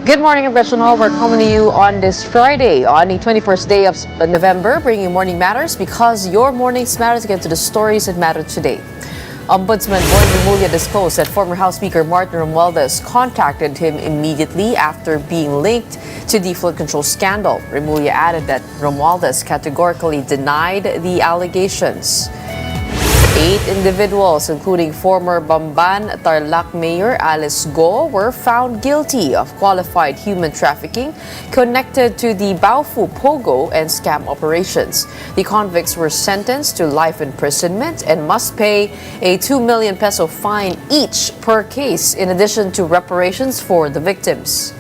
Good morning, professional. We're coming to you on this Friday, on the 21st day of November, bringing you Morning Matters because your mornings matter to get to the stories that matter today. Ombudsman Boy Remulla disclosed that former House Speaker Martin Romualdez contacted him immediately after being linked to the flood control scandal. Remulla added that Romualdez categorically denied the allegations. 8 individuals, including former Bamban Tarlac Mayor Alice Go, were found guilty of qualified human trafficking connected to the Baofu Pogo and scam operations. The convicts were sentenced to life imprisonment and must pay a 2 million peso fine each per case, in addition to reparations for the victims.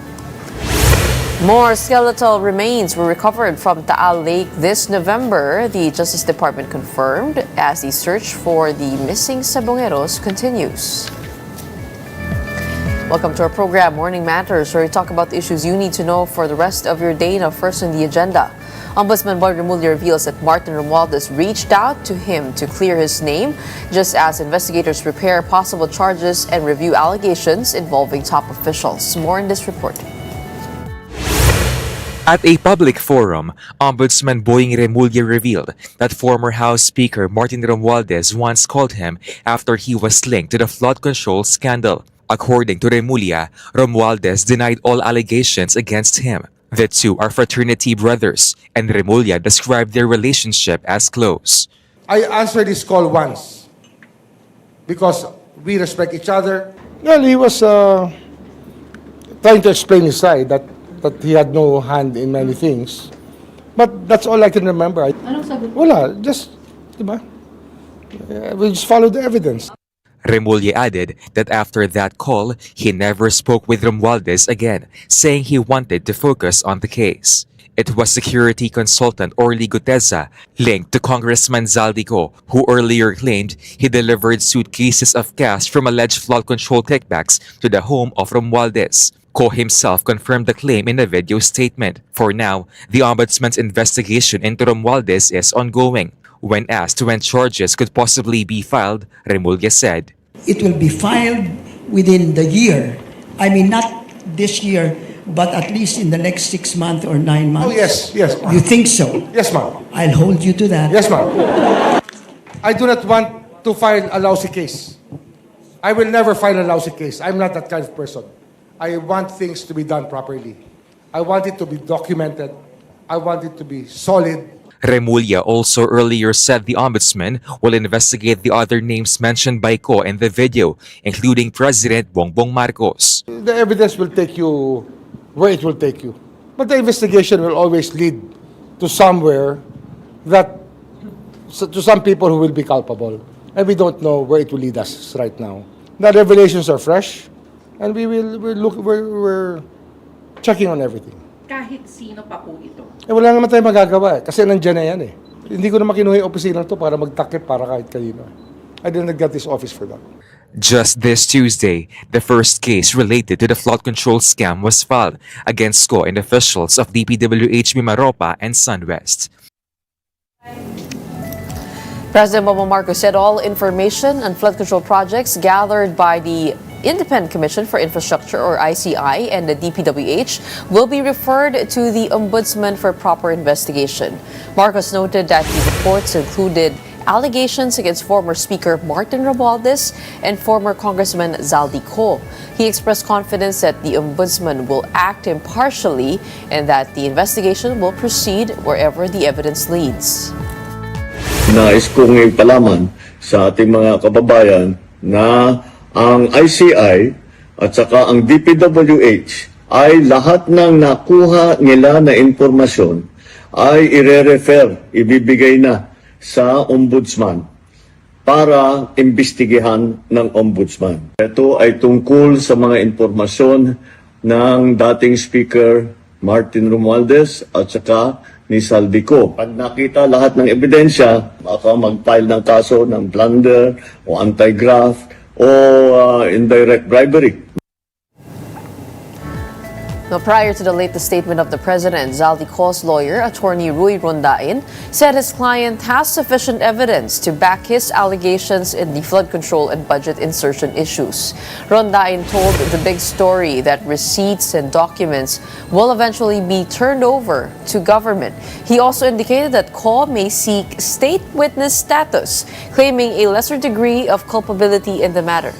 More skeletal remains were recovered from Taal Lake this November, the Justice Department confirmed, as the search for the missing Sabongeros continues. Welcome to our program, Morning Matters, where we talk about the issues you need to know for the rest of your day. Now, first on the agenda, Ombudsman Boy Remulla reveals that Martin Romualdez reached out to him to clear his name, just as investigators prepare possible charges and review allegations involving top officials. More in this report. At a public forum, Ombudsman Boying Remulla revealed that former House Speaker Martin Romualdez once called him after he was linked to the flood control scandal. According to Remulla, Romualdez denied all allegations against him. The two are fraternity brothers, and Remulla described their relationship as close. I answered this call once because we respect each other. Well, he was trying to explain his side that he had no hand in many things. But that's all I can remember. Anong sagot? Wala, just, diba? We just followed the evidence. Remulla added that after that call, he never spoke with Romualdez again, saying he wanted to focus on the case. It was security consultant Orly Guteza, linked to Congressman Zaldico, who earlier claimed he delivered suitcases of cash from alleged flood control kickbacks to the home of Romualdez. Ko himself confirmed the claim in a video statement. For now, the Ombudsman's investigation into Romualdez is ongoing. When asked when charges could possibly be filed, Remulla said, "It will be filed within the year. I mean, not this year, but at least in the next 6 months or 9 months. Oh, yes, ma'am. You think so? Yes, ma'am. I'll hold you to that. Yes, ma'am. I do not want to file a lousy case. I will never file a lousy case. I'm not that kind of person. I want things to be done properly. I want it to be documented. I want it to be solid. Remulla also earlier said the Ombudsman will investigate the other names mentioned by Ko in the video, including President Bongbong Marcos. The evidence will take you where it will take you. But the investigation will always lead to somewhere to some people who will be culpable. And we don't know where it will lead us right now. The revelations are fresh. And we're checking on everything. Kahit sino pa po ito. Wala naman tayo magagawa kasi nandiyan na yan eh. Hindi ko naman kinuha yung opisina to para magtakip para kahit kanino. I didn't get this office for that. Just this Tuesday, the first case related to the flood control scam was filed against Ko and officials of DPWH Mimaropa and SunWest. President Bongbong Marcos said all information on flood control projects gathered by the Independent Commission for Infrastructure, or ICI, and the DPWH will be referred to the Ombudsman for proper investigation. Marcos noted that the reports included allegations against former Speaker Martin Romualdez and former Congressman Zaldico. He expressed confidence that the Ombudsman will act impartially and that the investigation will proceed wherever the evidence leads. Nais kong ipalaman sa ating mga kababayan na ang ICI at saka ang DPWH ay lahat ng nakuha nila na impormasyon ay ibibigay na sa Ombudsman para imbestigahan ng Ombudsman. Ito ay tungkol sa mga impormasyon ng dating Speaker Martin Romualdez at saka ni Zaldico. Pag nakita lahat ng ebidensya, baka mag-file ng kaso ng plunder o anti-graft o indirect bribery. Now, prior to the latest statement of the president, Zaldi Co's lawyer, attorney Rui Rondain, said his client has sufficient evidence to back his allegations in the flood control and budget insertion issues. Rondain told the big story that receipts and documents will eventually be turned over to government. He also indicated that Co may seek state witness status, claiming a lesser degree of culpability in the matter.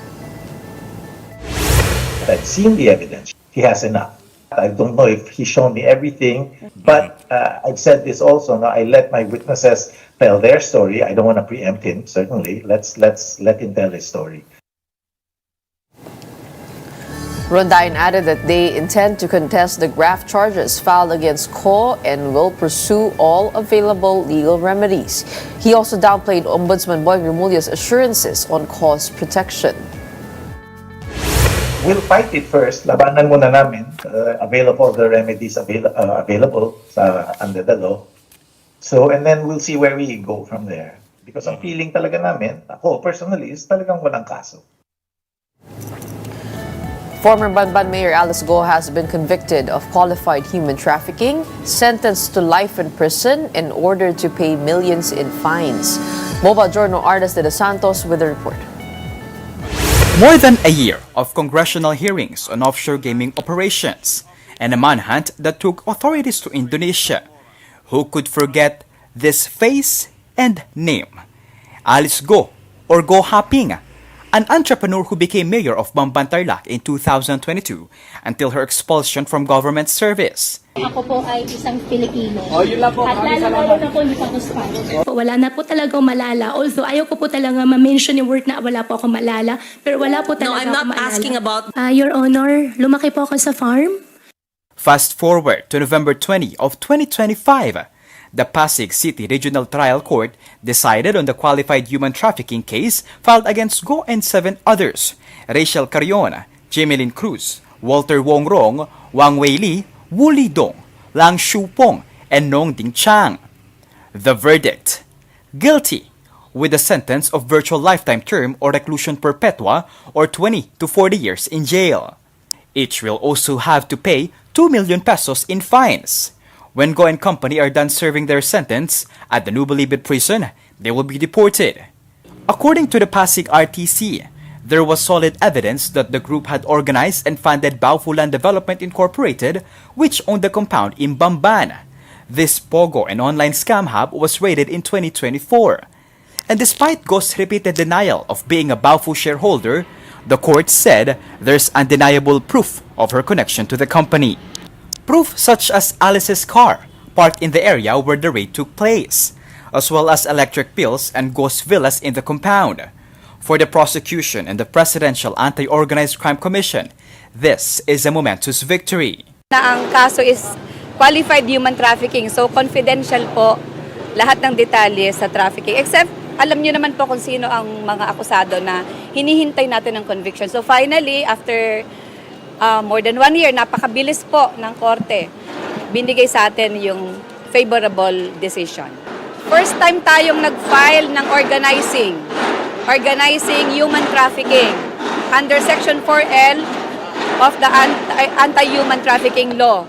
I've seen the evidence. He has enough. I don't know if he's shown me everything, but I've said this also. Now I let my witnesses tell their story. I don't want to preempt him. Certainly, let's let him tell his story. Rondain added that they intend to contest the graft charges filed against Co and will pursue all available legal remedies. He also downplayed Ombudsman Boying Remulla's assurances on Co's protection. We'll fight it first. Labanan muna namin. Available the remedies available under the law. So, and then we'll see where we go from there. Because ang feeling talaga namin, ako personally, is talagang walang kaso. Former Banban Mayor Alice Go has been convicted of qualified human trafficking, sentenced to life in prison, and ordered to pay millions in fines. Mobile Journal artist De Santos with the report. More than a year of congressional hearings on offshore gaming operations and a manhunt that took authorities to Indonesia. Who could forget this face and name? Alice Go, or Go Haping, an entrepreneur who became mayor of Bamban Tarlac in 2022 until her expulsion from government service. Ako po ay isang Pilipino. At lalo na po hindi pa po Spanish. Wala na po talaga malala. Also, ayaw ko po talaga ma-mention yung word na wala po ako malala. Pero wala po talaga No, I'm not ako malala. asking about... Your Honor, lumaki po ako sa farm. Fast forward to November 20 of 2025. The Pasig City Regional Trial Court decided on the qualified human trafficking case filed against Go and 7 others: Rachel Carrion, Jemelyn Cruz, Walter Wong Rong, Wang Wei Li, Wu Li Dong, Lang Shu Pong, and Nong Ding Chang. The verdict: guilty, with a sentence of virtual lifetime term or reclusion perpetua or 20 to 40 years in jail. Each will also have to pay 2 million pesos in fines. When Go and company are done serving their sentence at the Nubalibid prison, they will be deported. According to the Pasig RTC, there was solid evidence that the group had organized and funded Baofu Land Development Incorporated, which owned the compound in Bamban. This Pogo and online scam hub was raided in 2024. And despite Go's repeated denial of being a Baofu shareholder, the court said there's undeniable proof of her connection to the company. Proof such as Alice's car, parked in the area where the raid took place, as well as electric bills and Go's villas in the compound. For the prosecution and the Presidential Anti-Organized Crime Commission, this is a momentous victory. Ang kaso is qualified human trafficking, so confidential po lahat ng detalye sa trafficking. Except, alam niyo naman po kung sino ang mga akusado na hinihintay natin ng conviction. So finally, after more than 1 year, napakabilis po ng korte, binigay sa atin yung favorable decision. First time tayong nag-file ng organizing human trafficking under Section 4L of the Anti-Human Trafficking Law.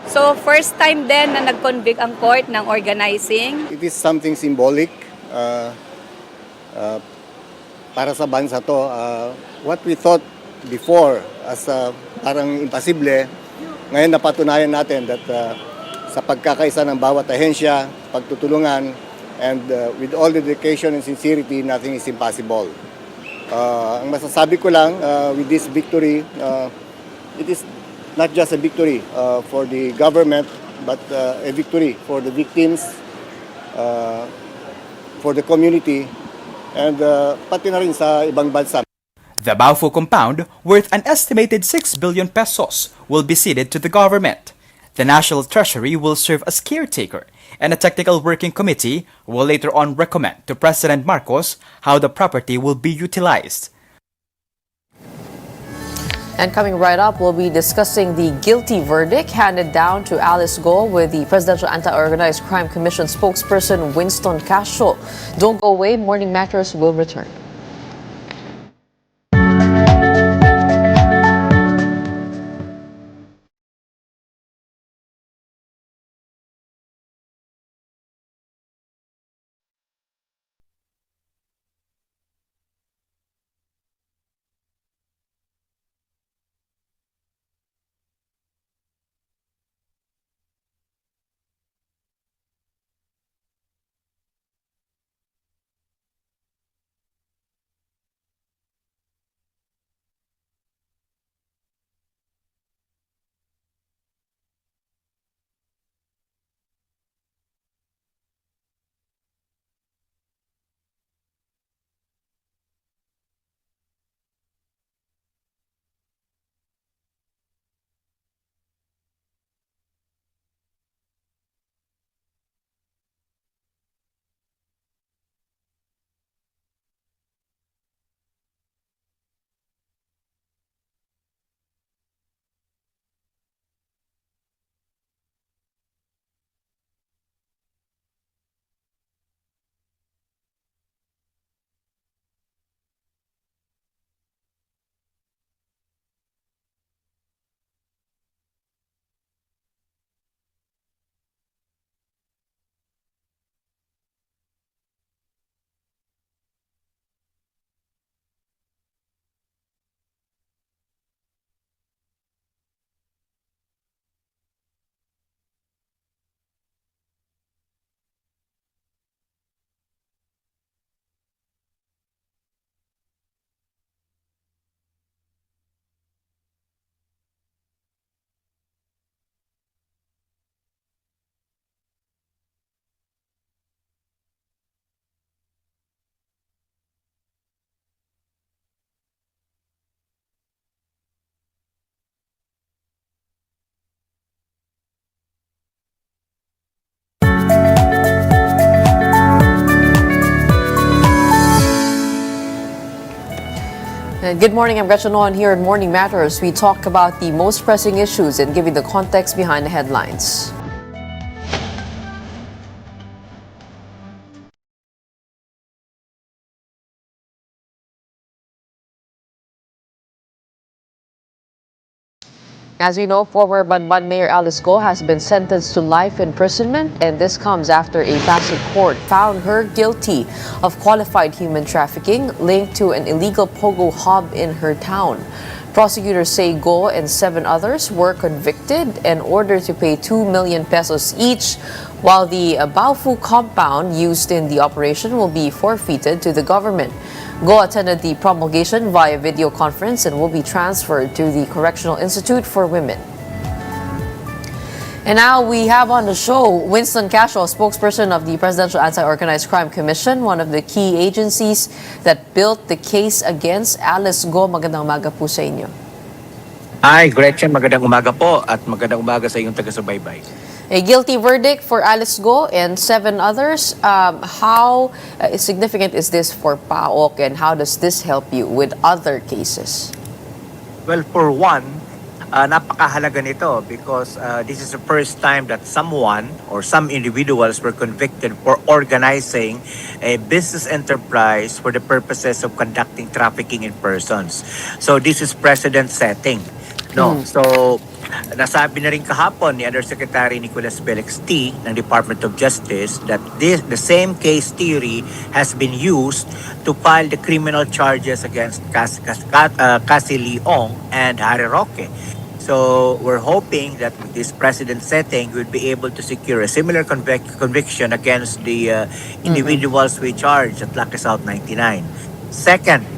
So first time din na nag-convict ang court ng organizing. It is something symbolic para sa bansa to. What we thought before as parang imposible, ngayon napatunayan natin that sa pagkakaisa ng bawat ahensya, pagtutulungan, and with all the dedication and sincerity, nothing is impossible. Ang masasabi ko lang with this victory, it is not just a victory for the government, but a victory for the victims, for the community, and pati na rin sa ibang bansa. The Baofu compound, worth an estimated 6 billion pesos, will be ceded to the government. The National Treasury will serve as caretaker, and a technical working committee will later on recommend to President Marcos how the property will be utilized. And coming right up, we'll be discussing the guilty verdict handed down to Alice Go with the Presidential Anti-Organized Crime Commission spokesperson Winston Castro. Don't go away, Morning Matters will return. And good morning, I'm Gretchen Noon here in Morning Matters. We talk about the most pressing issues and give you the context behind the headlines. As we know, former Banban Mayor Alice Go has been sentenced to life imprisonment, and this comes after a Pasig court found her guilty of qualified human trafficking linked to an illegal pogo hub in her town. Prosecutors say Go and 7 others were convicted and ordered to pay 2 million pesos each, while the Baofu compound used in the operation will be forfeited to the government. Go attended the promulgation via video conference and will be transferred to the Correctional Institute for Women. And now we have on the show Winston Cashel, spokesperson of the Presidential Anti-Organized Crime Commission, one of the key agencies that built the case against Alice Go. Magandang umaga po sa inyo. Hi, Gretchen. Magandang umaga po at magandang umaga sa iyong taga-subaybay. A guilty verdict for Alice Go and 7 others. How significant is this for PAOK, and how does this help you with other cases? Well, for one, napakahalaga nito because this is the first time that someone or some individuals were convicted for organizing a business enterprise for the purposes of conducting trafficking in persons. So this is precedent setting. No, so nasabi na rin kahapon ni Undersecretary Nicolas Felix T. ng Department of Justice that the same case theory has been used to file the criminal charges against Cassie Leong and Harry Roque. So we're hoping that with this precedent setting, we'll be able to secure a similar conviction against the individuals we charged at Lucky South 99. Second,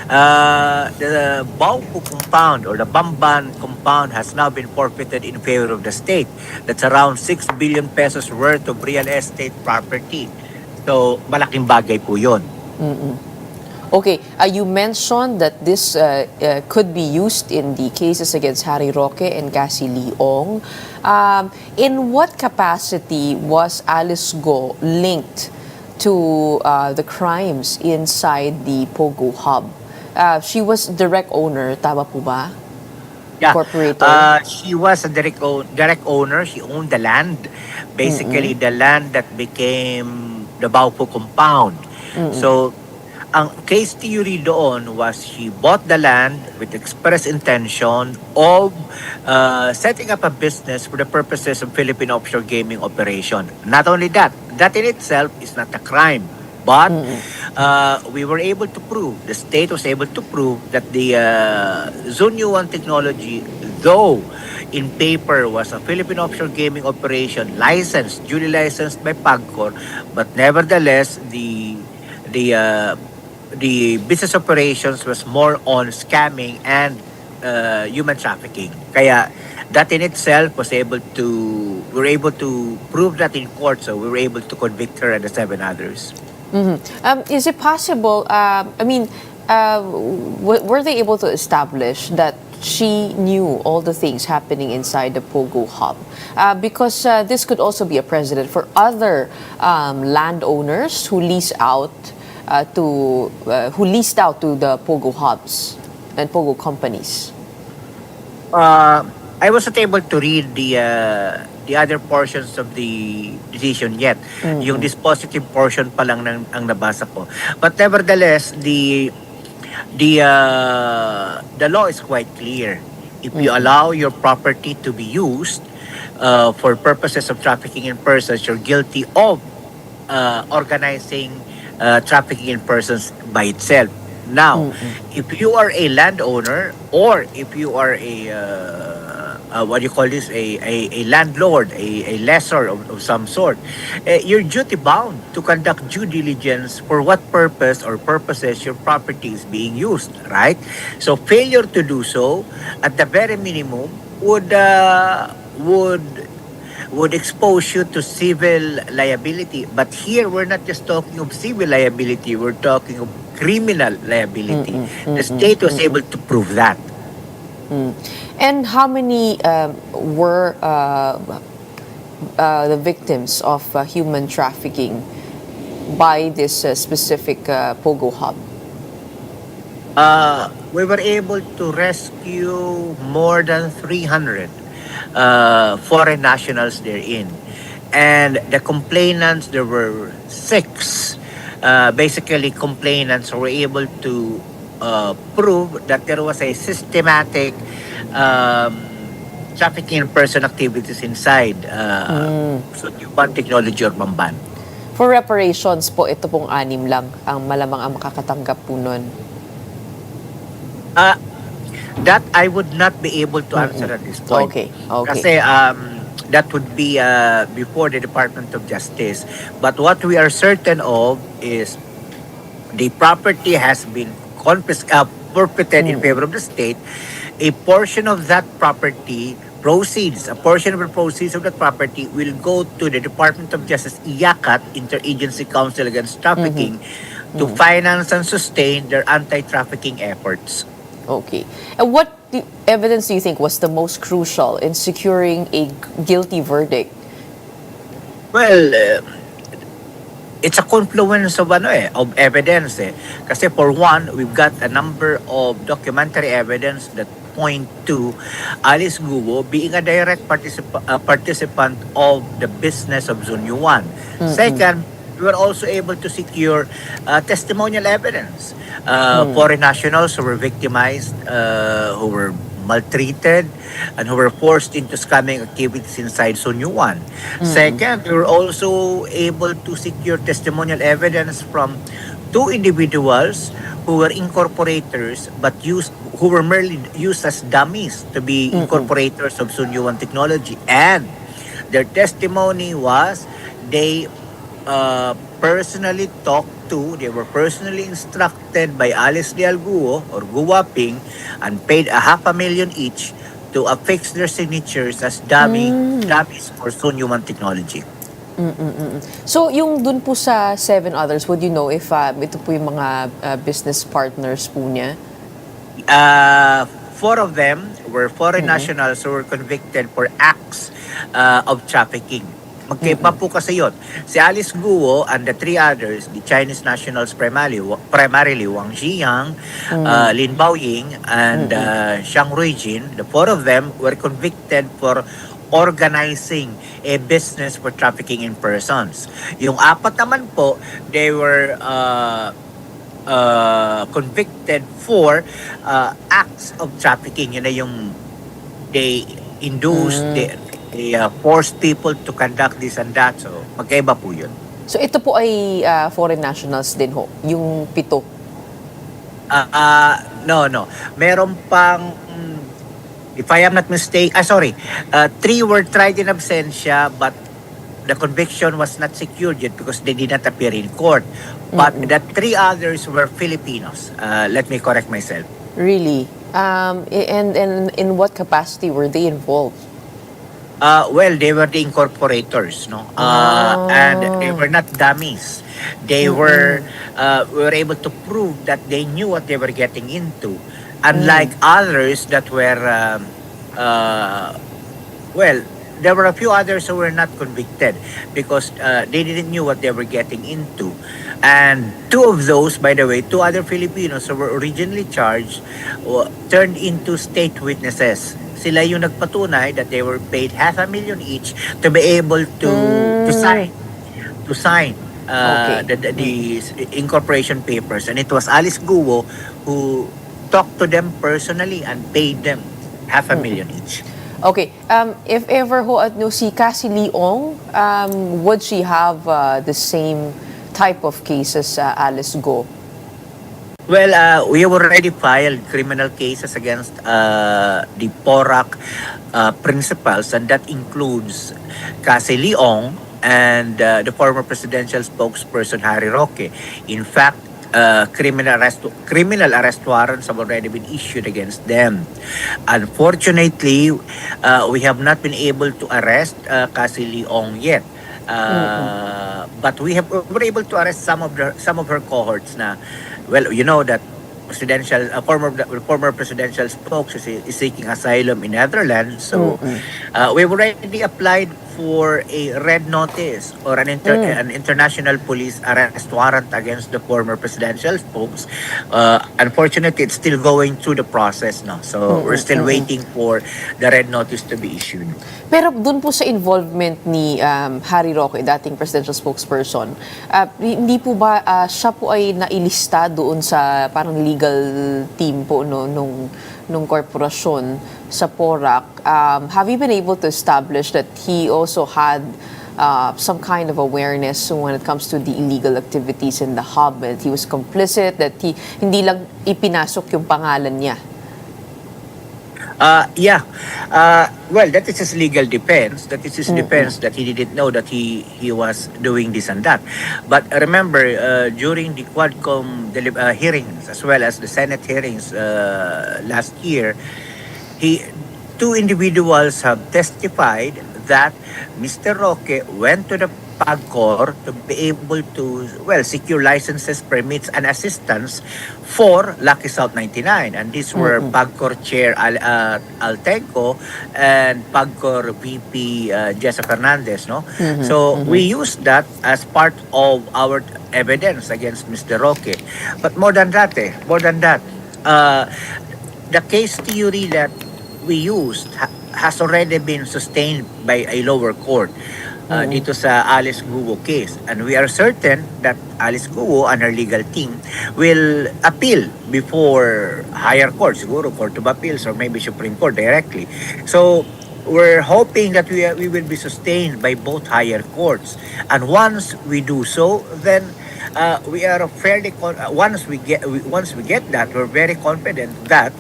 the Baofu compound or the Bamban compound has now been forfeited in favor of the state. That's around 6 billion pesos worth of real estate property. So malaking bagay po yun. Okay, you mentioned that this could be used in the cases against Harry Roque and Cassie Leong. In what capacity was Alice Go linked to the crimes inside the Pogo Hub? She was direct owner, tama po ba? Yeah. Incorporator. She was a direct owner. She owned the land. Basically, the land that became the Baofu compound. So, ang case theory doon was she bought the land with express intention of setting up a business for the purposes of Philippine offshore gaming operation. Not only that, that in itself is not a crime. But we were able to prove, the state was able to prove that the Zunyu 1 technology, though in paper was a Philippine offshore gaming operation licensed, duly licensed by PAGCOR, but nevertheless the business operations was more on scamming and human trafficking. Kaya that in itself we were able to prove that in court, so we were able to convict her and the 7 others. Is it possible, were they able to establish that she knew all the things happening inside the Pogo Hub? Because this could also be a precedent for other landowners who leased out to the Pogo Hubs and Pogo companies. I wasn't able to read the other portions of the decision yet. Yung dispositive portion pa lang ang nabasa ko. But nevertheless, the law is quite clear. If you allow your property to be used for purposes of trafficking in persons, you're guilty of organizing trafficking in persons by itself. Now, if you are a landowner or if you are a landlord, a lessor of some sort, you're duty bound to conduct due diligence for what purpose or purposes your property is being used, right? So failure to do so, at the very minimum, would expose you to civil liability. But here, we're not just talking of civil liability, we're talking of criminal liability. The state was able to prove that. And how many were the victims of human trafficking by this specific Pogo Hub? We were able to rescue more than 300 foreign nationals therein. And the complainants, there were six. Basically, complainants were able to prove that there was a systematic um, trafficking in person activities inside so Yuban Technology or Bamban. For reparations po, ito pong 6 lang ang malamang ang makakatanggap po nun. That I would not be able to answer at this point. Okay. Kasi that would be before the Department of Justice. But what we are certain of is the property has been forfeited in favor of the state. A portion of that property proceeds, a portion of the proceeds of that property will go to the Department of Justice, IACAT, Interagency Council Against Trafficking, to finance and sustain their anti-trafficking efforts. Okay. And what evidence do you think was the most crucial in securing a guilty verdict? Well, it's a confluence of of evidence Kasi for one, we've got a number of documentary evidence that point to Alice Guo being a direct participant of the business of Zunyuan. Second, we were also able to secure testimonial evidence. Foreign nationals who were victimized, who were maltreated, and who were forced into scamming activities inside Sunyuan. Second, we were also able to secure testimonial evidence from 2 individuals who were incorporators but who were merely used as dummies to be incorporators of Sunyuan Technology. And their testimony was they personally they were personally instructed by Alice Leal Guo or Guwaping and paid 500,000 each to affix their signatures as dummies for Sunyuan Technology. So, yung dun po sa 7 others, would you know if ito po yung mga business partners po niya? 4 of them were foreign nationals who were convicted for acts of trafficking. Magkaiba po kasi yun. Si Alice Guo and the 3 others, the Chinese nationals primarily Wang Ziyang, Lin Baoying, and Xiang Ruijin, the 4 of them were convicted for organizing a business for trafficking in persons. Yung 4 naman po, they were convicted for acts of trafficking. Yun na yung they induced, they forced people to conduct this and that. So, magkaiba po yun. So, ito po ay foreign nationals din ho, yung 7. No. Meron pang, if I am not mistaken, 3 were tried in absentia, but the conviction was not secured yet because they did not appear in court. But the 3 others were Filipinos. Let me correct myself. Really? And in what capacity were they involved? Well, they were the incorporators, no? And they were not dummies. They were able to prove that they knew what they were getting into. Unlike others that were, there were a few others who were not convicted because they didn't know what they were getting into. And 2 of those, by the way, 2 other Filipinos who were originally charged turned into state witnesses. Sila yung nagpatunay that they were paid 500,000 each to be able to sign the incorporation papers. And it was Alice Guo who talked to them personally and paid them 500,000 each. Okay. If ever ho at no si Cassie Leong, would she have the same type of cases Alice Guo? Well, we have already filed criminal cases against the PORAC principals, and that includes Cassie Leong and the former presidential spokesperson Harry Roque. In fact, criminal arrest warrants have already been issued against them. Unfortunately, we have not been able to arrest Cassie Leong yet. But we were able to arrest some of her cohorts na. Well, you know that former presidential spokes is seeking asylum in Netherlands. So we've already applied for a red notice or an international police arrest warrant against the former presidential spokes. Unfortunately, it's still going through the process now. So we're still waiting for the red notice to be issued. Pero dun po sa involvement ni Harry Roque, dating presidential spokesperson, hindi po ba siya po ay nailista doon sa parang legal team po no, nung korporasyon sa PORAC? Have you been able to establish that he also had some kind of awareness when it comes to the illegal activities in the hub, that he was complicit, that hindi lang ipinasok yung pangalan niya? Yeah. Well, that is his legal defense. That is his defense that he didn't know that he was doing this and that. But remember, during the Quadcom hearings as well as the Senate hearings last year, two individuals have testified that Mr. Roque went to the PAGCOR to be able to, secure licenses, permits, and assistance for Lucky South 99. And these were PAGCOR Chair Alteco and PAGCOR VP Jessa Fernandez. No? So we used that as part of our evidence against Mr. Roque. But more than that, the case theory that we used has already been sustained by a lower court. Dito sa Alice Guo case. And we are certain that Alice Guo and her legal team will appeal before higher court, siguro Court of Appeals or maybe Supreme Court directly. So we're hoping that we will be sustained by both higher courts. And once we do so, then we are fairly once we get that, we're very confident that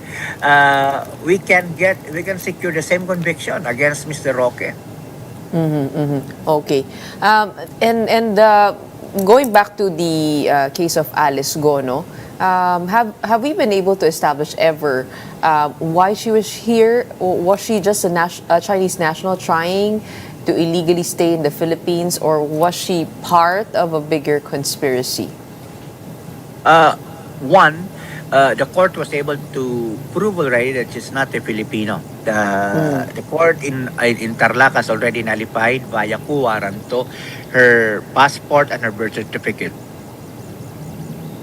we can secure the same conviction against Mr. Roque. Okay. And going back to the case of Alice Go, no? Have we been able to establish ever why she was here? Or was she just a Chinese national trying to illegally stay in the Philippines, or was she part of a bigger conspiracy? The court was able to prove already that she's not a Filipino. The court in Tarlac has already nullified via quo warranto her passport and her birth certificate.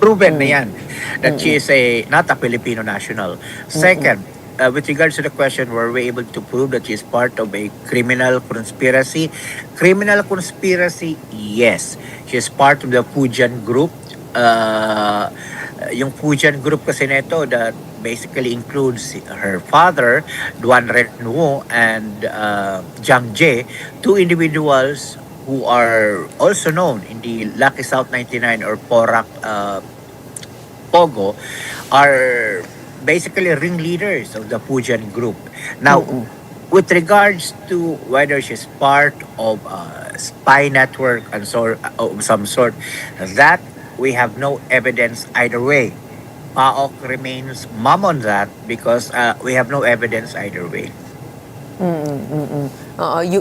Proven na yan that she is not a Filipino national. Second, with regards to the question, were we able to prove that she is part of a criminal conspiracy? Criminal conspiracy, yes. She is part of the Fujian group. Yung Fujian group kasi nito that basically includes her father, Duan Renwo, and Jiang Jie, two individuals who are also known in the Lucky South 99 or PORAC Pogo, are basically ringleaders of the Fujian group. Now, with regards to whether she's part of a spy network and of some sort, that we have no evidence either way. PAOK remains mum on that because we have no evidence either way.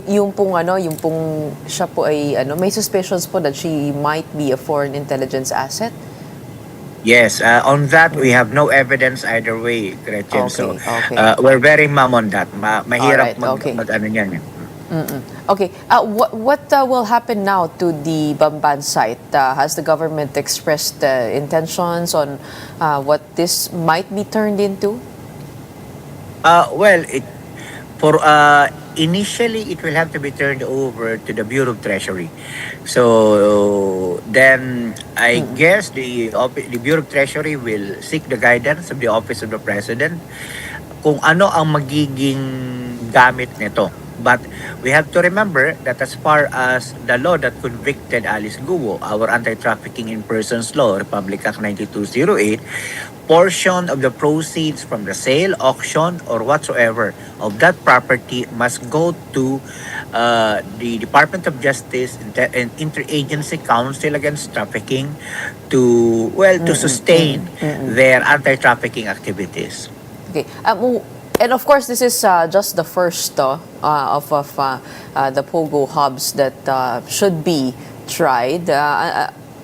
Yung pong siya po ay may suspicions po that she might be a foreign intelligence asset. Yes, on that we have no evidence either way, Gretchen. So Okay. we're very mum on that. Mahirap Alright, mag-ano niyan. Okay. What will happen now to the Bamban site? Has the government expressed intentions on what this might be turned into? Initially it will have to be turned over to the Bureau of Treasury. So then I guess the Bureau of Treasury will seek the guidance of the Office of the President kung ano ang magiging gamit nito. But we have to remember that as far as the law that convicted Alice Guo, our Anti-Trafficking in Persons Law, Republic Act 9208, portion of the proceeds from the sale, auction, or whatsoever of that property must go to the Department of Justice and Interagency Council Against Trafficking to sustain their anti-trafficking activities. Okay. And of course, this is just the first of the POGO hubs that should be tried.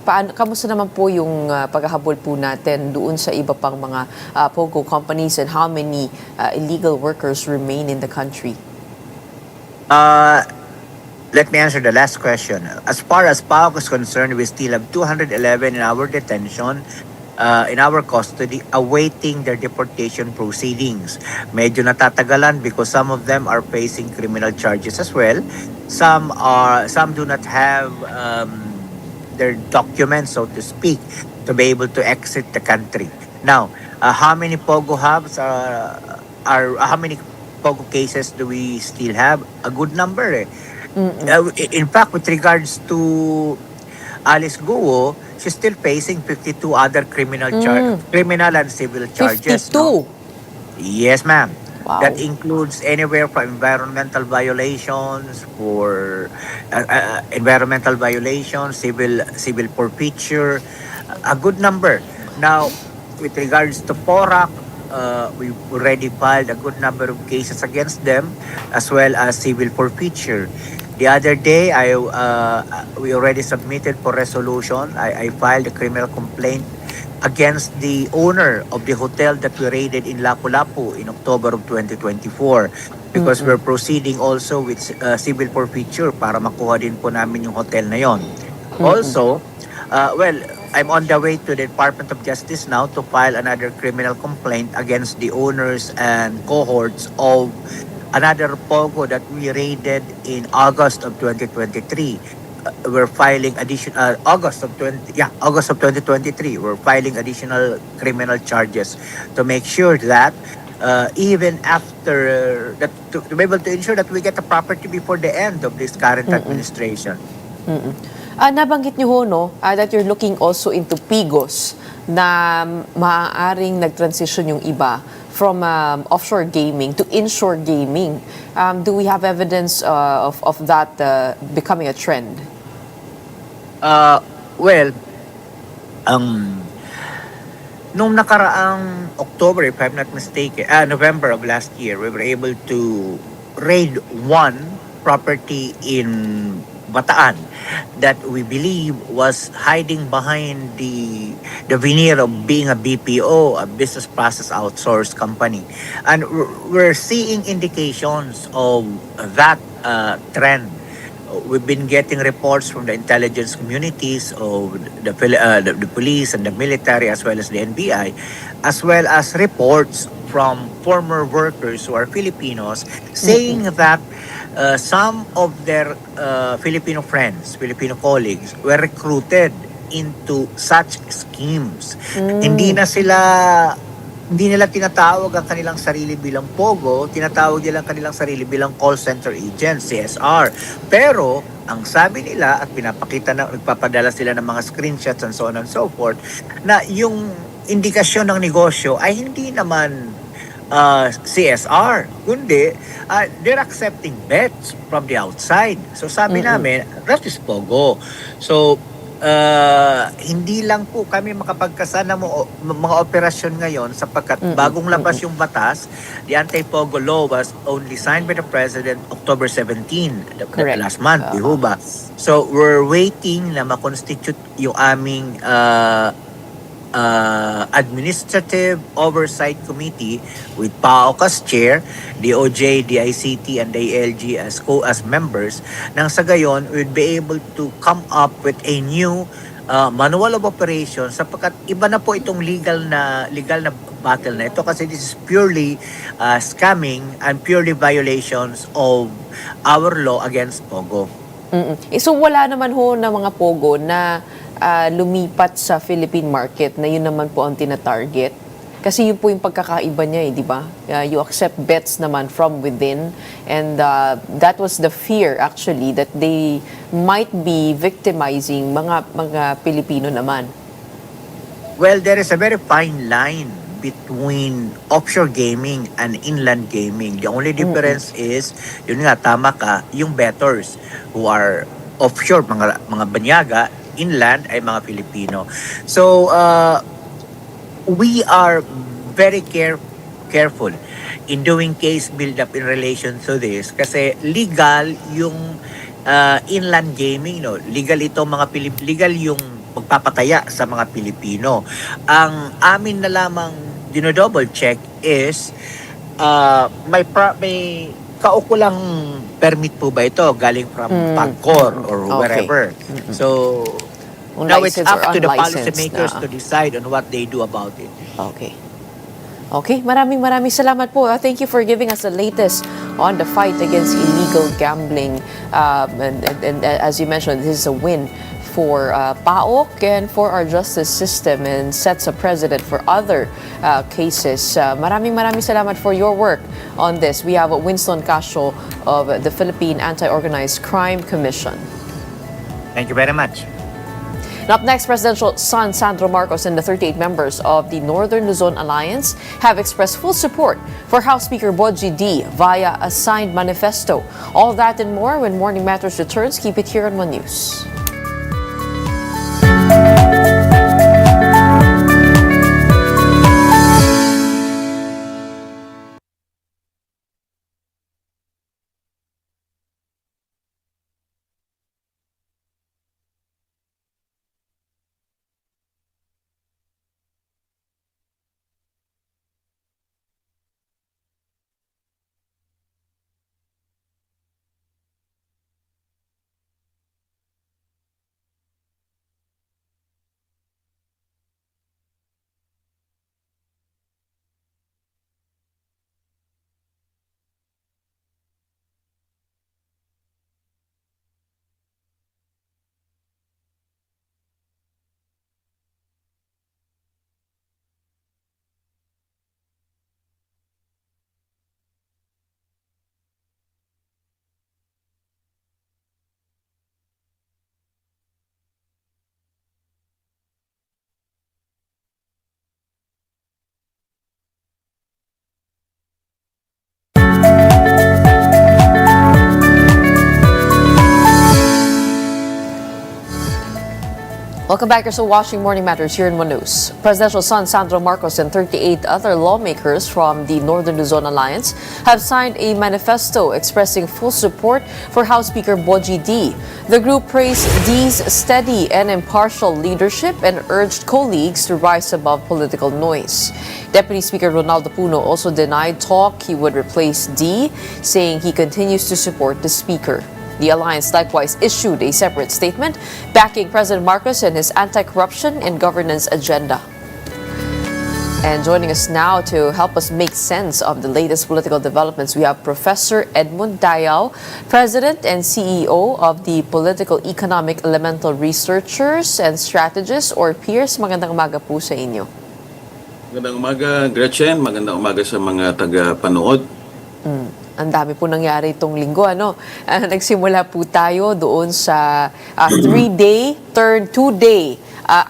Kamusta naman po yung paghahabol po natin doon sa iba pang mga POGO companies, and how many illegal workers remain in the country? let me answer the last question. As far as PAOK is concerned, we still have 211 in our detention, in our custody, awaiting their deportation proceedings. Medyo natatagalan because some of them are facing criminal charges as well. Some do not have their documents, so to speak, to be able to exit the country. Now, how many Pogo hubs are how many Pogo cases do we still have? A good number. Eh. In fact, with regards to Alice Guo, she's still facing 52 other criminal and civil charges. No? 52. Yes, ma'am. That Wow. includes anywhere from environmental violations, environmental violations, civil forfeiture, a good number. Now, with regards to PORAC, we've already filed a good number of cases against them, as well as civil forfeiture. The other day, we already submitted for resolution. I filed a criminal complaint against the owner of the hotel that we raided in Lapu-Lapu in October of 2024, because we're proceeding also with civil forfeiture para makuha din po namin yung hotel na yon. Also, well, I'm on the way to the Department of Justice now to file another criminal complaint against the owners and cohorts of another Pogo that we raided in August of 2023. We're filing additional August of 2023. We're filing additional criminal charges to make sure that even after that, to be able to ensure that we get the property before the end of this current administration. Nabanggit niyo ho, no, that you're looking also into Pigos na maaaring nag-transition yung iba from offshore gaming to inshore gaming. Do we have evidence of that becoming a trend? Well, nung nakaraang October, if I'm not mistaken, November of last year, we were able to raid one property in Bataan that we believe was hiding behind the veneer of being a BPO, a business process outsource company. And we're seeing indications of that trend. We've been getting reports from the intelligence communities of the police and the military, as well as the NBI, as well as reports from former workers who are Filipinos saying that some of their Filipino friends, Filipino colleagues, were recruited into such schemes. Hindi nila tinatawag ang kanilang sarili bilang Pogo, tinatawag nila ang kanilang sarili bilang call center agent, CSR. Pero, ang sabi nila at nagpapadala sila ng mga screenshots and so on and so forth, na yung indikasyon ng negosyo ay hindi naman CSR, kundi they're accepting bets from the outside. So sabi namin, that is Pogo. So, hindi lang po kami makapagkasana mga operasyon ngayon sapagkat bagong labas yung batas. The anti-Pogo law was only signed by the President October 17, last month, di ba? So we're waiting na makonstitute yung aming Administrative Oversight Committee with PAOK as chair, DOJ, DICT, and DILG as members. Nang sa gayon, we'd be able to come up with a new manual of operation sapagkat iba na po itong legal na battle na ito kasi this is purely scamming and purely violations of our law against Pogo. So wala naman ho na mga Pogo na lumipat sa Philippine market na yun naman po ang tina-target. Kasi yun po yung pagkakaiba niya di ba? You accept bets naman from within and that was the fear actually that they might be victimizing mga Pilipino naman. Well, there is a very fine line between offshore gaming and inland gaming. The only difference is, yun nga, tama ka, yung bettors who are offshore, mga banyaga, inland ay mga Filipino. So, we are very careful in doing case build-up in relation to this kasi legal yung inland gaming, no? Legal ito legal yung magpapataya sa mga Pilipino. Ang amin na lamang dino-double check is may kaukulang permit po ba ito galing from PAGCOR or Okay. wherever? So, Kung now it's licensed or up to the unlicensed policymakers na. to decide on what they do about it. Okay. Okay, maraming salamat po. Thank you for giving us the latest on the fight against illegal gambling. And as you mentioned, this is a win for PAOK and for our justice system and sets a precedent for other cases. Maraming salamat for your work on this. We have Winston Castro of the Philippine Anti-Organized Crime Commission. Thank you very much. And up next, presidential son Sandro Marcos and the 38 members of the Northern Luzon Alliance have expressed full support for House Speaker Boji D via a signed manifesto. All that and more when Morning Matters returns. Keep it here on One News. Welcome back. You're still watching Morning Matters here in One News. Presidential son Sandro Marcos and 38 other lawmakers from the Northern Luzon Alliance have signed a manifesto expressing full support for House Speaker Boji D. The group praised D's steady and impartial leadership and urged colleagues to rise above political noise. Deputy Speaker Ronaldo Puno also denied talk he would replace D, saying he continues to support the Speaker. The alliance likewise issued a separate statement backing President Marcos and his anti-corruption and governance agenda. And joining us now to help us make sense of the latest political developments, we have Professor Edmund Dayao, President and CEO of the Political Economic Elemental Researchers and Strategists, or PEERS. Magandang umaga po sa inyo. Magandang umaga, Gretchen. Magandang umaga sa mga taga-panood. Ang dami po nangyari itong linggo. Nagsimula po tayo doon sa 3-day, turn 2-day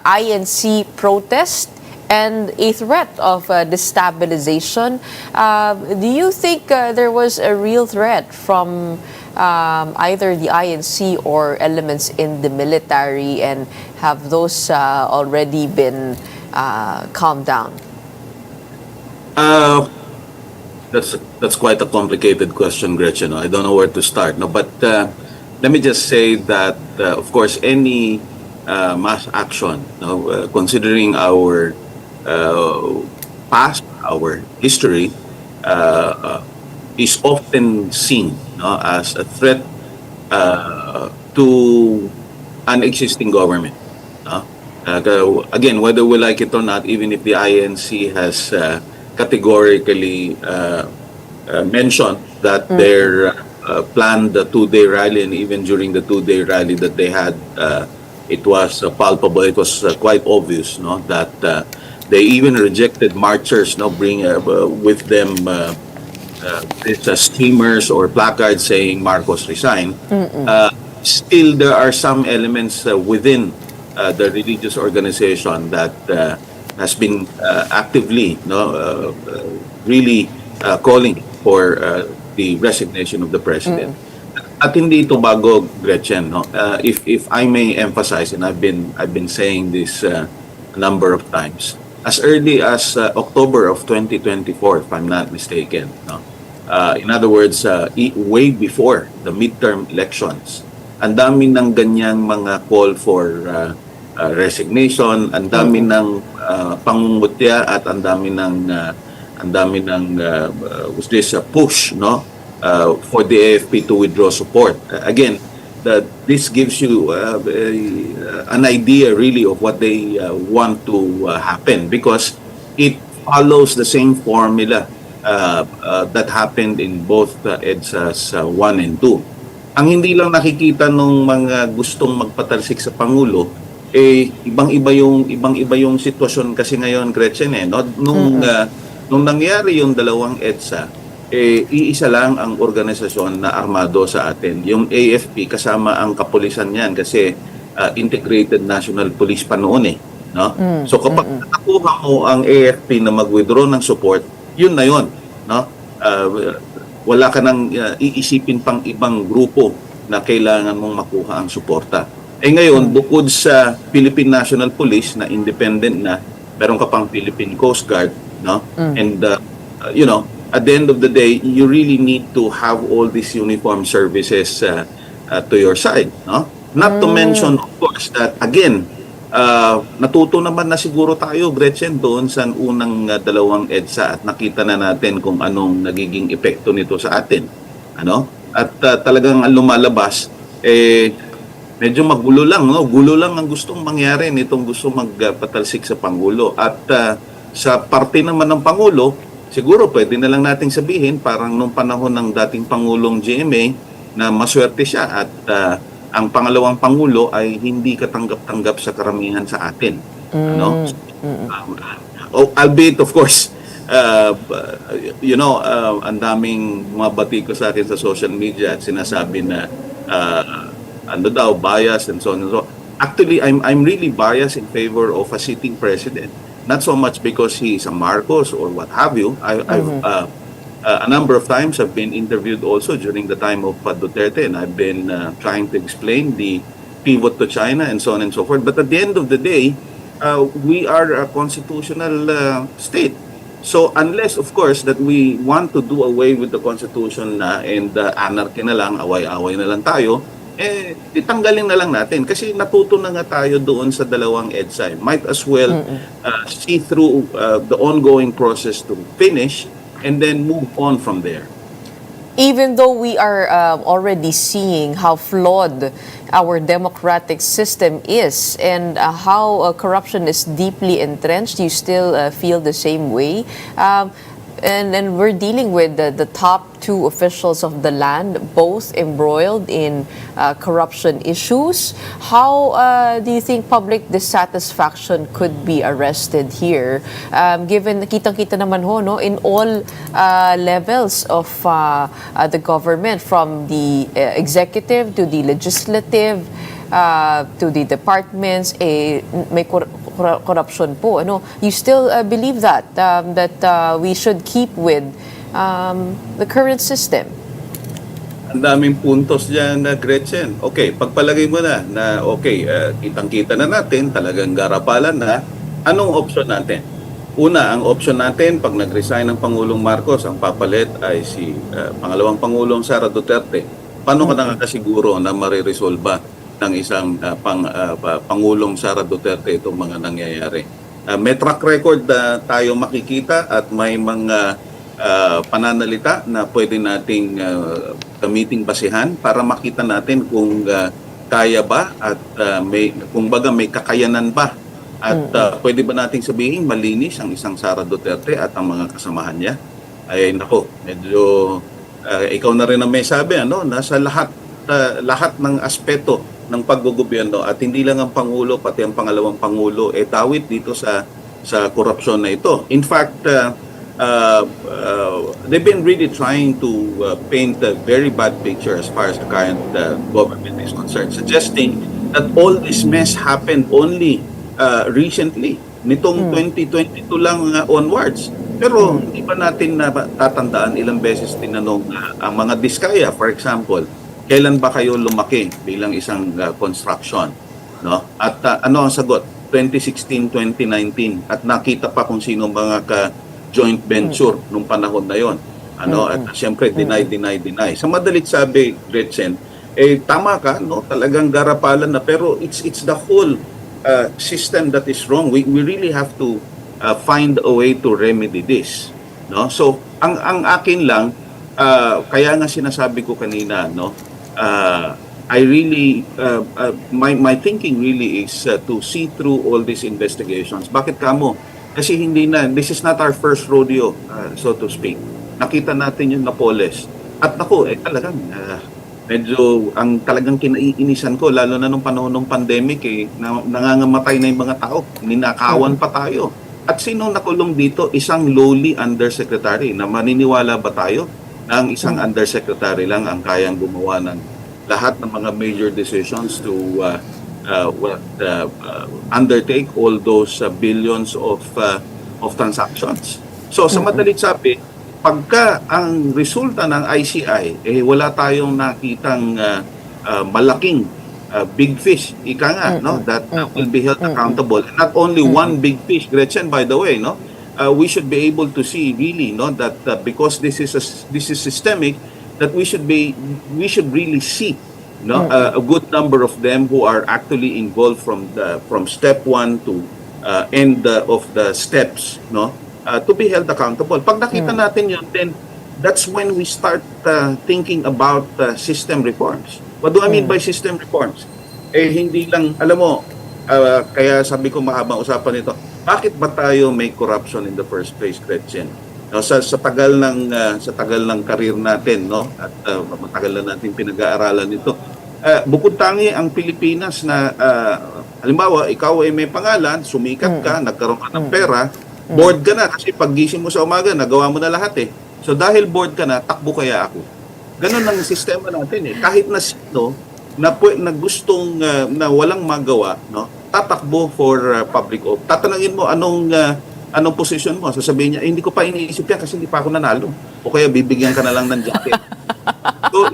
INC protest and a threat of destabilization. Do you think there was a real threat from either the INC or elements in the military, and have those already been calmed down? That's quite a complicated question, Gretchen. I don't know where to start. No, but let me just say that, of course, any mass action, considering our past, our history, is often seen as a threat to an existing government. Again, whether we like it or not, even if the INC has categorically mentioned that their planned the 2-day rally, and even during the 2-day rally that they had, it was palpable. It was quite obvious, that they even rejected marchers, bring with them streamers or placards saying Marcos resign. Still, there are some elements within the religious organization that has been actively really calling for the resignation of the president. At hindi ito bago, Gretchen. If I may emphasize, and I've been saying this a number of times, as early as October of 2024, if I'm not mistaken. In other words, way before the midterm elections, ang dami ng ganyang mga call for resignation, ang dami ng pangungutya, at ang dami ng was this push for the AFP to withdraw support. Again, this gives you an idea really of what they want to happen, because it follows the same formula that happened in both EDSA's 1 and 2. Ang hindi lang nakikita nung mga gustong magpatalsik sa Pangulo, ibang-iba yung sitwasyon kasi ngayon, Gretchen, no? Nung nangyari yung dalawang EDSA, iisa lang ang organisasyon na armado sa atin, yung AFP, kasama ang kapulisan niyan kasi Integrated National Police pa noon no? So kapag nakuha mo ang AFP na mag-withdraw ng support, yun na yun, no? Wala ka nang iisipin pang ibang grupo na kailangan mong makuha ang suporta. Ngayon, bukod sa Philippine National Police na independent na, meron ka pang Philippine Coast Guard, no? And at the end of the day, you really need to have all these uniform services to your side, no? Not to mention, of course, that again, natuto naman na siguro tayo, Gretchen, doon sa unang dalawang EDSA, at nakita na natin kung anong nagiging epekto nito sa atin. At talagang ang lumalabas, medyo magulo lang, no? Gulo lang ang gustong mangyari nitong gusto magpatalsik sa Pangulo. At sa parte naman ng Pangulo, siguro pwede na lang nating sabihin, parang nung panahon ng dating Pangulong GMA, na maswerte siya at ang pangalawang Pangulo ay hindi katanggap-tanggap sa karamihan sa atin. Albeit, of course, ang daming mga batiko sa akin sa social media at sinasabi na bias and so on and so on. Actually, I'm really biased in favor of a sitting president. Not so much because he is a Marcos or what have you. I've a number of times I've been interviewed also during the time of Duterte, and I've been trying to explain the pivot to China and so on and so forth. But at the end of the day, we are a constitutional state. So unless, of course, that we want to do away with the Constitution and anarchy na lang, away-away na lang tayo, itanggalin na lang natin. Kasi natuto na nga tayo doon sa dalawang EDSA. Might as well see through the ongoing process to finish and then move on from there. Even though we are already seeing how flawed our democratic system is and how corruption is deeply entrenched, you still feel the same way. And we're dealing with the top two officials of the land, both embroiled in corruption issues. How do you think public dissatisfaction could be arrested here? Given kitang-kita naman no, in all levels of the government, from the executive to the legislative, to the departments, may corruption po. You still believe that we should keep with the current system? Ang daming puntos dyan, Gretchen. Okay, pagpalagay mo na kitang-kita na natin, talagang garapalan na. Anong option natin? Una, ang option natin, pag nag-resign ng Pangulong Marcos, ang papalit ay si pangalawang Pangulong Sara Duterte. Paano ka nakakasiguro na mariresolba ng isang Pangulong Sara Duterte itong mga nangyayari? May track record na tayo makikita at may mga pananalita na pwede nating gamiting basihan para makita natin kung kaya ba at may kakayanan ba at pwede ba nating sabihin malinis ang isang Sara Duterte at ang mga kasamahan niya. Ay nako, medyo ikaw na rin ang may sabi, nasa lahat ng aspeto ng paggogobyerno at hindi lang ang Pangulo, pati ang pangalawang Pangulo tawid dito sa korupsyon na ito. In fact, they've been really trying to paint a very bad picture as far as the current government is concerned, suggesting that all this mess happened only recently, nitong 2022 lang onwards. Pero hindi pa natin natatandaan ilang beses tinanong ang mga Diskaya, for example, kailan ba kayo lumaki bilang isang construction? At ano ang sagot? 2016, 2019. At nakita pa kung sino mga ka-joint venture nung panahon na yon. At siyempre, deny. Sa madalit sabi, Gretchen, tama ka, talagang garapalan na. Pero it's the whole system that is wrong. We really have to find a way to remedy this. So, ang akin lang, kaya nga sinasabi ko kanina, no, I really, my thinking really is to see through all these investigations. Bakit kamo? Kasi this is not our first rodeo, so to speak. Nakita natin yung Napoles. At ako, talagang, medyo ang talagang kinaiinisan ko, lalo na nung panahon ng pandemic, nangangamatay na yung mga tao. Ninakawan pa tayo. At sino nakulong dito? Isang lowly undersecretary. Na maniniwala ba tayo na ang isang undersecretary lang ang kayang gumawa ng lahat ng mga major decisions to undertake all those billions of transactions? So sa madalit sabi, pagka ang resulta ng ICI, wala tayong nakitang malaking big fish, ika nga, no, that will be held accountable. And not only one big fish, Gretchen, by the way, no, we should be able to see really, no, that because this is systemic, that we should really see, no, a good number of them who are actually involved from step 1 to end of the steps, no, to be held accountable. Pag nakita natin yun, then that's when we start thinking about system reforms. What do I mean by system reforms? Hindi lang, alam mo, kaya sabi ko mahabang usapan ito, bakit ba tayo may corruption in the first place, Gretchen? No, sa tagal ng career natin, no, at matagal na natin pinag-aaralan ito. Bukod tangi ang Pilipinas na halimbawa, ikaw ay may pangalan, sumikat ka, nagkaroon ka ng pera, bored ka na kasi paggising mo sa umaga, nagawa mo na lahat So dahil bored ka na, takbo kaya ako. Ganun ang sistema natin Kahit na sino na gustong na walang magawa, no, tatakbo for public office. Tatanungin mo anong position mo? Sasabihin niya, hindi ko pa iniisip yan kasi hindi pa ako nanalo. O kaya bibigyan ka na lang ng jacket. So,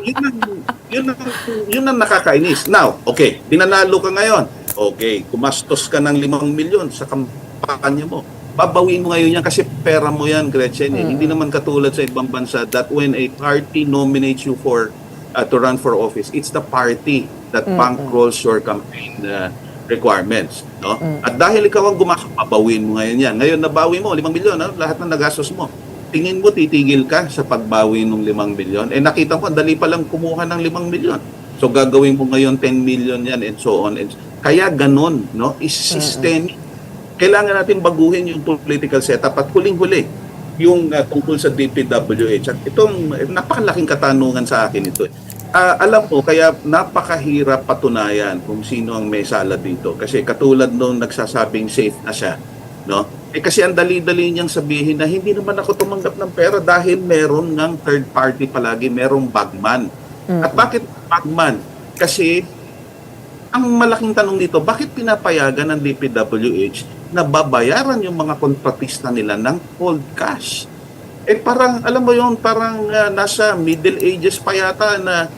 yun ang nakakainis. Now, okay, dinanalo ka ngayon. Okay, kumastos ka ng 5 milyon sa kampanya mo. Babawiin mo ngayon yan kasi pera mo yan, Gretchen. Hindi naman katulad sa ibang bansa that when a party nominates you to run for office, it's the party that bankrolls your campaign requirements, no? At dahil ikaw ang gumastos, babawiin mo ngayon yan. Ngayon nabawi mo 5 milyon, no? Lahat ng nagastos mo. Tingin mo titigil ka sa pagbawi ng 5 milyon? Nakita mo, dali pa lang kumuha ng 5 milyon. So gagawin mo ngayon 10 million yan and so on. Kaya ganun, no? Is systemic. Kailangan natin baguhin yung political setup at huling-huli yung tungkol sa DPWH. At itong napakalaking katanungan sa akin ito. Alam mo, kaya napakahirap patunayan kung sino ang may sala dito. Kasi katulad nung nagsasabing safe na siya, no? Kasi ang dali-dali niyang sabihin na hindi naman ako tumanggap ng pera dahil meron ngang third party palagi, merong bagman. At bakit bagman? Kasi ang malaking tanong dito, bakit pinapayagan ng DPWH na babayaran yung mga kontratista nila ng cold cash? Parang, alam mo yun, parang nasa Middle Ages pa yata na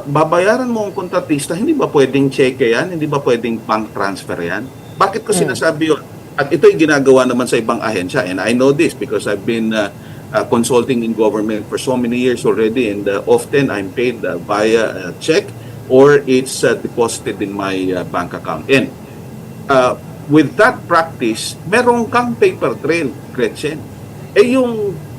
babayaran mo ang kontratista, hindi ba pwedeng cheque yan? Hindi ba pwedeng bank transfer yan? Bakit ko sinasabi yun? At ito'y ginagawa naman sa ibang ahensya. And I know this because I've been consulting in government for so many years already, and often I'm paid via check or it's deposited in my bank account. And with that practice, meron kang paper trail, Gretchen.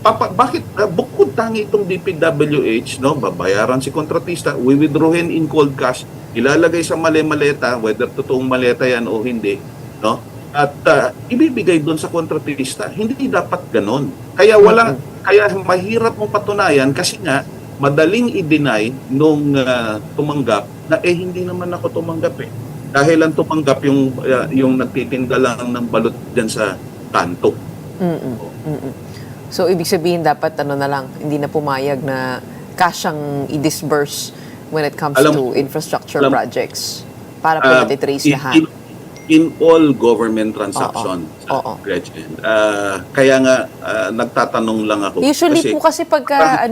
Bakit bukod tangi itong DPWH, no, babayaran si kontratista, withdrawin in cold cash, ilalagay sa maleta, whether totoong maleta yan o hindi, no? At ibibigay doon sa kontratista. Hindi dapat ganon. Kaya kaya mahirap mong patunayan kasi nga madaling i-deny nung tumanggap na hindi naman ako tumanggap Dahil ang tumanggap yung nagtitinda lang ng balot diyan sa kanto. So, ibig sabihin dapat na lang, hindi na pumayag na cash ang i-disburse when it comes to infrastructure projects para po natitrace lahat. In all government transactions, Gretchen. Kaya nga, nagtatanong lang ako. Usually po kasi pagka,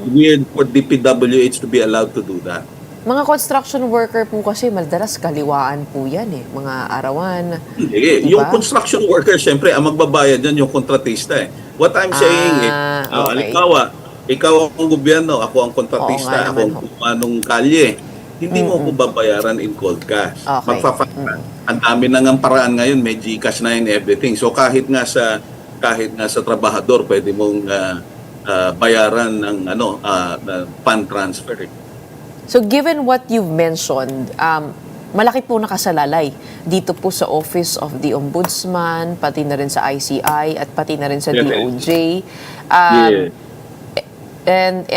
weird for DPWH to be allowed to do that. Mga construction worker po kasi madalas kaliwaan po yan mga arawan. Hindi. Diba? Yung construction worker, syempre, ang magbabayad yan yung kontratista What I'm saying halimbawa, ikaw ang gobyerno, ako ang kontratista, ako ang kumanong kalye. Hindi mo ko babayaran in cold cash. Ang dami na ng paraan ngayon, may GCash na and everything. So kahit nga sa trabahador, pwede mong bayaran ng fund transfer. So given what you've mentioned, malaki po nakasalalay dito po sa Office of the Ombudsman, pati na rin sa ICI at pati na rin sa DOJ. And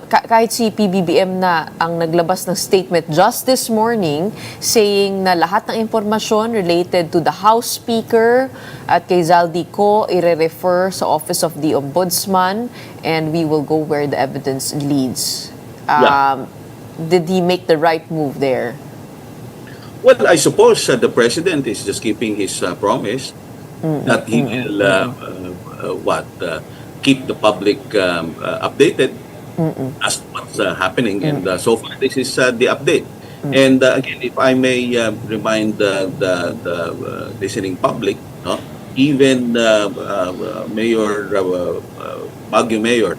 kahit si PBBM na ang naglabas ng statement just this morning saying na lahat ng impormasyon related to the House Speaker at kay Zaldico i-refer sa Office of the Ombudsman and we will go where the evidence leads. Did he make the right move there? Well, I suppose the president is just keeping his promise that he will keep the public updated as to what's happening. And so far, this is the update. And again, if I may remind the listening public, even Mayor Baguio Mayor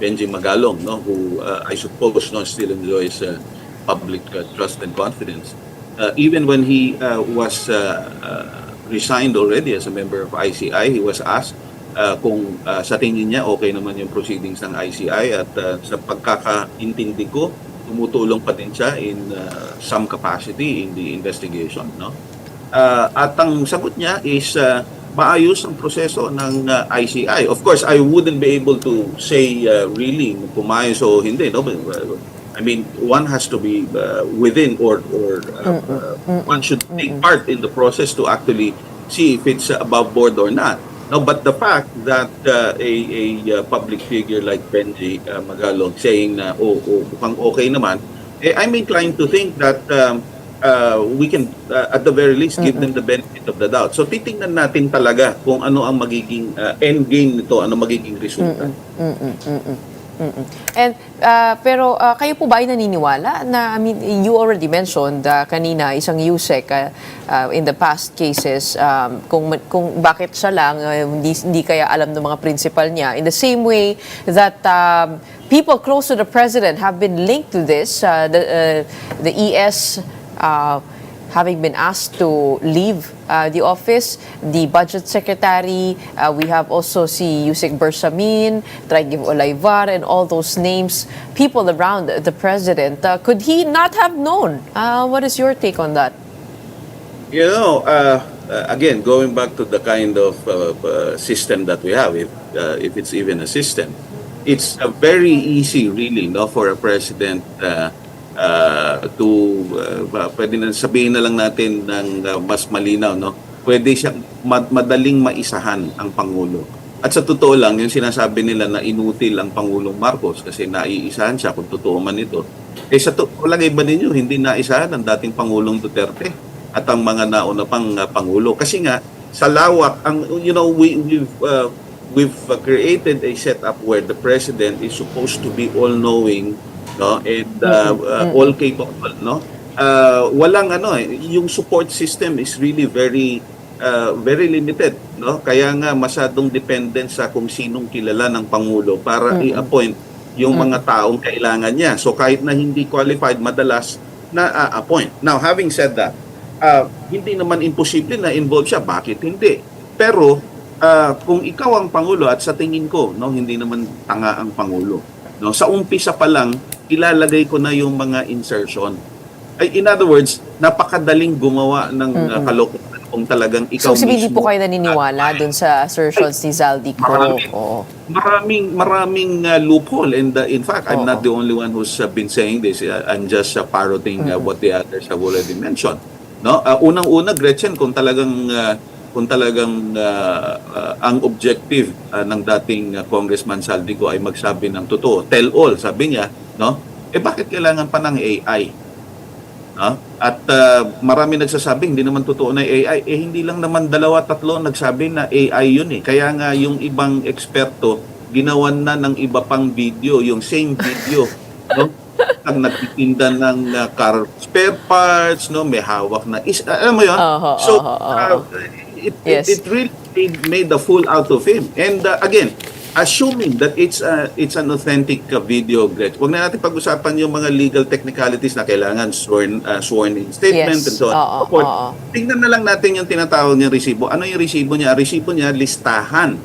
Benji Magalong, who I suppose still enjoys public trust and confidence, even when he was resigned already as a member of ICI, he was asked kung sa tingin niya okay naman yung proceedings ng ICI at sa pagkakaintindi ko, tumutulong pa din siya in some capacity in the investigation. At ang sagot niya is maayos ang proseso ng ICI. Of course, I wouldn't be able to say really kung maayos o hindi. I mean, one has to be within or one should take part in the process to actually see if it's above board or not. No, but the fact that a public figure like Benji Magalong saying na mukhang okay naman, I'm inclined to think that we can at the very least give them the benefit of the doubt. So titingnan natin talaga kung ano ang magiging end game nito, ano magiging resulta. And pero kayo po ba ay naniniwala na, I mean, you already mentioned kanina isang USEC in the past cases kung bakit siya lang hindi kaya alam ng mga principal niya, in the same way that people close to the president have been linked to this, the ES having been asked to leave the office, the budget secretary, we have also si Yusek Bersamin, Tragiv Olayvar, and all those names, people around the president. Could he not have known? What is your take on that? Again, going back to the kind of system that we have, if it's even a system, it's very easy really for a president pwede na sabihin na lang natin ng mas malinaw, pwede siyang madaling maisahan ang Pangulo. At sa totoo lang, yung sinasabi nila na inutil ang Pangulong Marcos kasi naiisahan siya, kung totoo man ito, sa palagay ba ninyo, hindi naisahan ang dating Pangulong Duterte at ang mga nauna pang Pangulo? Kasi nga, sa lawak, we've created a setup where the President is supposed to be all-knowing, and all capable, walang yung support system is really very limited, kaya nga masyadong dependent sa kung sinong kilala ng Pangulo para i-appoint yung mga taong kailangan niya. So kahit na hindi qualified, madalas na-appoint. Now, having said that, hindi naman imposible na involved siya. Bakit hindi? Pero kung ikaw ang Pangulo, at sa tingin ko, hindi naman tanga ang Pangulo, sa umpisa pa lang ilalagay ko na yung mga insertion. In other words, napakadaling gumawa ng kalokohan kung talagang ikaw mismo. So, hindi po kayo naniniwala dun sa assertions ni Zaldico? Maraming loophole. And in fact, I'm not the only one who's been saying this. I'm just parroting what the others have already mentioned. Unang-una, Gretchen, kung talagang ang objective ng dating Congressman Zaldico ay magsabi ng totoo, tell all, sabi niya, bakit kailangan pa ng AI? At marami nagsasabi, hindi naman totoo na AI. Hindi lang naman 2-3 nagsabi na AI yun eh. Kaya nga yung ibang eksperto, ginawan na ng iba pang video, yung same video, ang nagtitinda ng car spare parts, may hawak na alam mo yun? It really made the fool out of him. And again, assuming that it's an authentic video, Gretchen, huwag na natin pag-usapan yung mga legal technicalities na kailangan sworn in statement and so on. Tingnan na lang natin yung tinatawag niyang resibo. Ano yung resibo niya? Resibo niya, listahan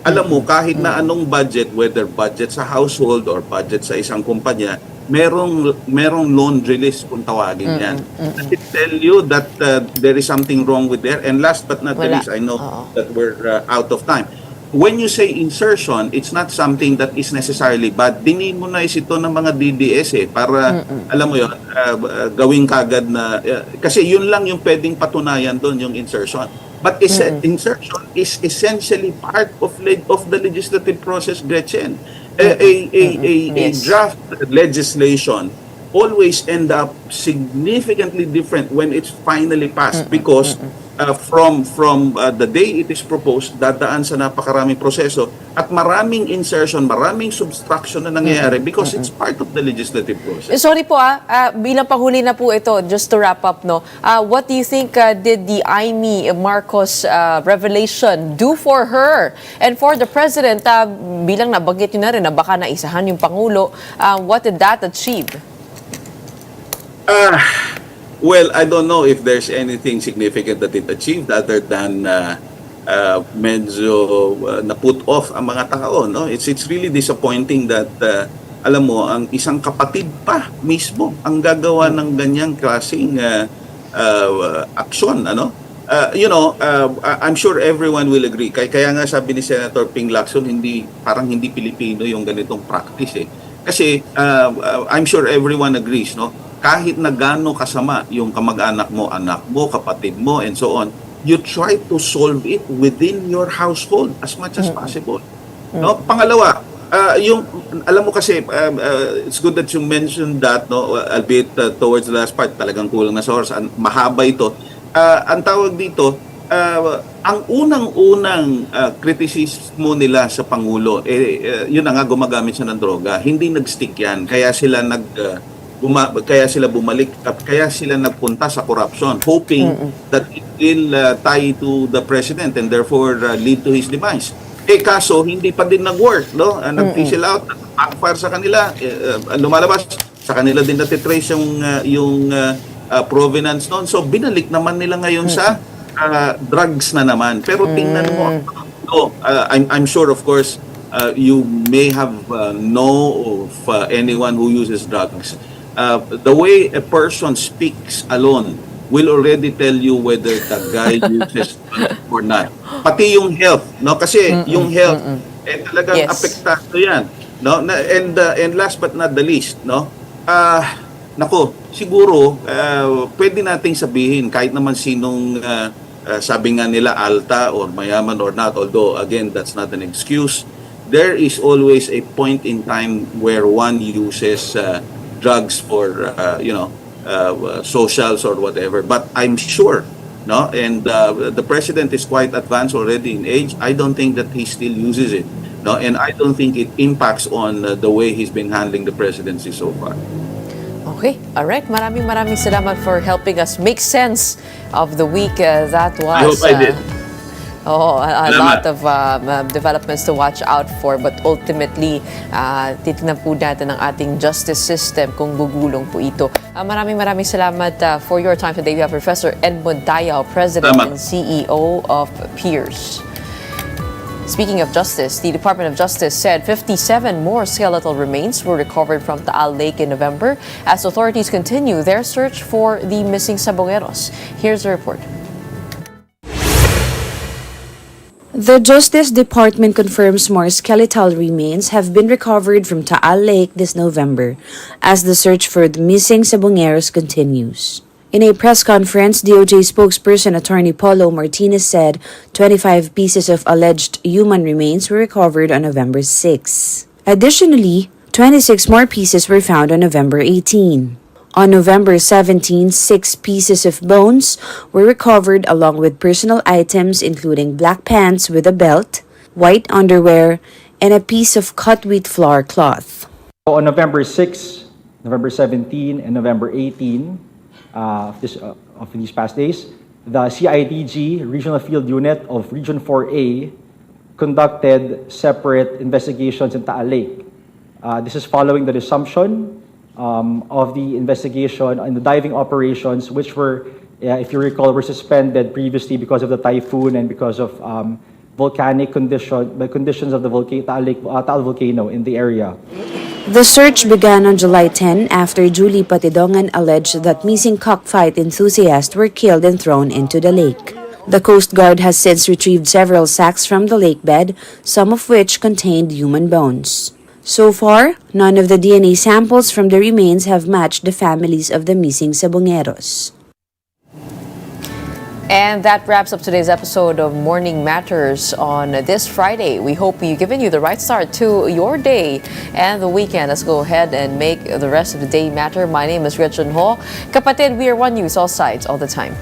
Alam mo, kahit na anong budget, whether budget sa household or budget sa isang kumpanya, merong laundry list kung tawagin yan. Does it tell you that there is something wrong with there? And last but not the Wala. least, I know that we're out of time. When you say insertion, it's not something that is necessarily bad. Dinimonise ito ng mga DDS para, alam mo yun, gawing kagad na, kasi yun lang yung pwedeng patunayan doon, yung insertion. But insertion is essentially part of the legislative process, Gretchen. A draft legislation always end up significantly different when it's finally passed because from the day it is proposed, dadaan sa napakaraming proseso at maraming insertion, maraming subtraction na nangyayari because it's part of the legislative process. Sorry po bilang panghuli na po ito, just to wrap up, no. What do you think did the Amy Marcos revelation do for her and for the president? Bilang nabanggit nyo na rin na baka naisahan yung Pangulo, what did that achieve? Well, I don't know if there's anything significant that it achieved other than medyo na-put off ang mga tao. No? It's really disappointing that, alam mo, ang isang kapatid pa mismo ang gagawa ng ganyang klaseng aksyon. Ano? I'm sure everyone will agree. Kaya nga sabi ni Senator Ping Lacson, parang hindi Pilipino yung ganitong practice. Kasi I'm sure everyone agrees, no? Kahit na gaano kasama yung kamag-anak mo, anak mo, kapatid mo, and so on, you try to solve it within your household as much as possible. No? Pangalawa, alam mo kasi, it's good that you mentioned that, no? Albeit towards the last part, talagang kulang na sa oras, mahaba ito. Ang tawag dito, ang unang-unang kritisismo nila sa Pangulo, yun na nga, gumagamit siya ng droga. Hindi nag-stick yan, kaya sila bumalik at kaya sila nagpunta sa corruption hoping that it will tie to the president and therefore lead to his demise. Kaso hindi pa din nag-work, no? Nag-fizzle out, backfire sa kanila, lumalabas sa kanila din natitrace yung provenance noon. So binalik naman nila ngayon sa drugs na naman. Pero tingnan mo, I'm sure of course you may have know of anyone who uses drugs. The way a person speaks alone will already tell you whether the guy uses or not. Pati yung health, no? Kasi yung health, talagang apektado yan, no? And last but not the least, no? Siguro, pwede nating sabihin kahit naman sinong sabi nga nila alta or mayaman or not, although again that's not an excuse. There is always a point in time where one uses drugs for socials or whatever, but I'm sure, no, and the president is quite advanced already in age. I don't think that he still uses it, no, and I don't think it impacts on the way he's been handling the presidency so far. Okay, all right. Maraming salamat for helping us make sense of the week that was. I hope I did. A lot of developments to watch out for, but ultimately, titignan po natin ang ating justice system kung gugulong po ito. Maraming salamat for your time today. We have Professor Edmund Tayao, President and CEO of Peers. Speaking of justice, the Department of Justice said 57 more skeletal remains were recovered from Taal Lake in November as authorities continue their search for the missing Sabongeros. Here's the report. The Justice Department confirms more skeletal remains have been recovered from Taal Lake this November as the search for the missing Sabongeros continues. In a press conference, DOJ spokesperson Attorney Paulo Martinez said 25 pieces of alleged human remains were recovered on November 6. Additionally, 26 more pieces were found on November 18. On November 17, 6 pieces of bones were recovered along with personal items including black pants with a belt, white underwear, and a piece of cut wheat flour cloth. On November 6, November 17, and November 18 of these past days, the CIDG Regional Field Unit of Region 4A conducted separate investigations in Taal Lake. This is following the resumption of the investigation and the diving operations, which were, if you recall, were suspended previously because of the typhoon and because of conditions of the Taal volcano in the area. The search began on July 10 after Julie Patidongan alleged that missing cockfight enthusiasts were killed and thrown into the lake. The Coast Guard has since retrieved several sacks from the lake bed, some of which contained human bones. So far, none of the DNA samples from the remains have matched the families of the missing sabongeros. And that wraps up today's episode of Morning Matters on this Friday. We hope we've given you the right start to your day and the weekend. Let's go ahead and make the rest of the day matter. My name is Gretchen Ho. Kapatid, we are One News, all sides, all the time.